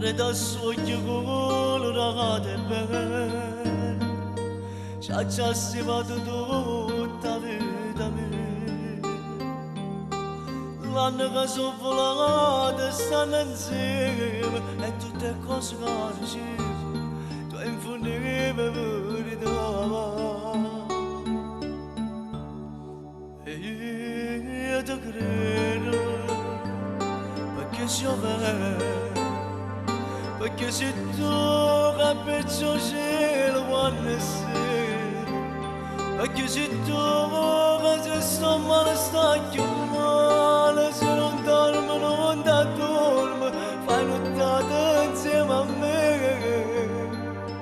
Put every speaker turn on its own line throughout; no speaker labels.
da soggiogolo ragate bene Ciacciassi vado tutta vita mia L'anno che sono volate stanno insieme E tutte cose che dicevi Tu infondevi verità E io ti credo Perché piove Perché se tu capisci il cielo quando sei Perché se tu che sto male stai più male Se non dormo non ti dormo Fai nottata insieme a me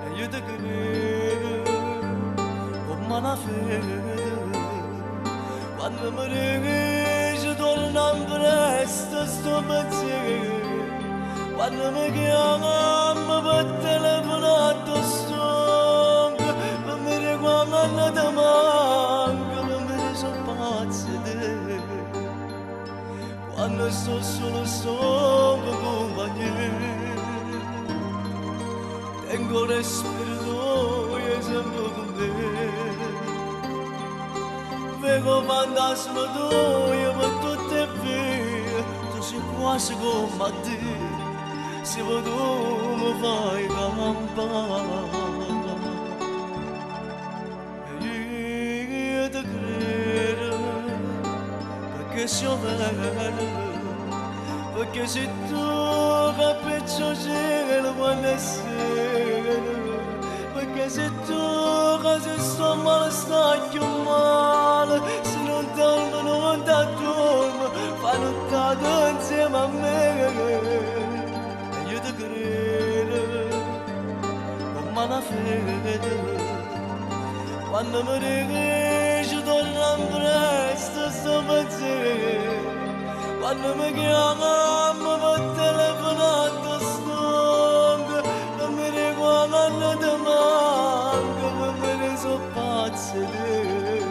E io ti credo come una fede Quando mi riesci torno presto sto pensiero Quando mi chiama per telefonato stonco Non mi ricordo ti manco Non mi sono pazzo di te Quando sto solo stonco compagnia Tengo respiro e sempre con me Vedo fantasma tuo per tutte e vie Tu sei quasi come te Se tu mi fai campare E io ti credo Perché siamo Perché se tu capisci il cielo quando è sera Perché se tu che sto male stai più male Se non dormo non ti dormo Fai nottata insieme a me io ti credo come una fede Quando mi riesci torno presto sto pensiero Quando mi chiamo per telefonato stonco Non mi ricordo ti manco Non me ne so pazzo di te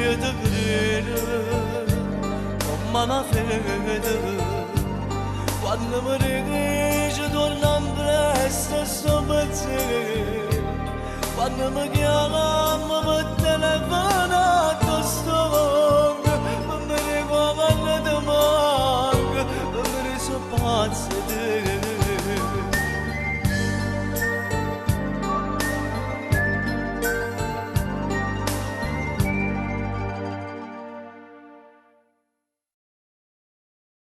io ti credo come una fede Quando mi riesci torno presto sto pensiero Quando mi chiama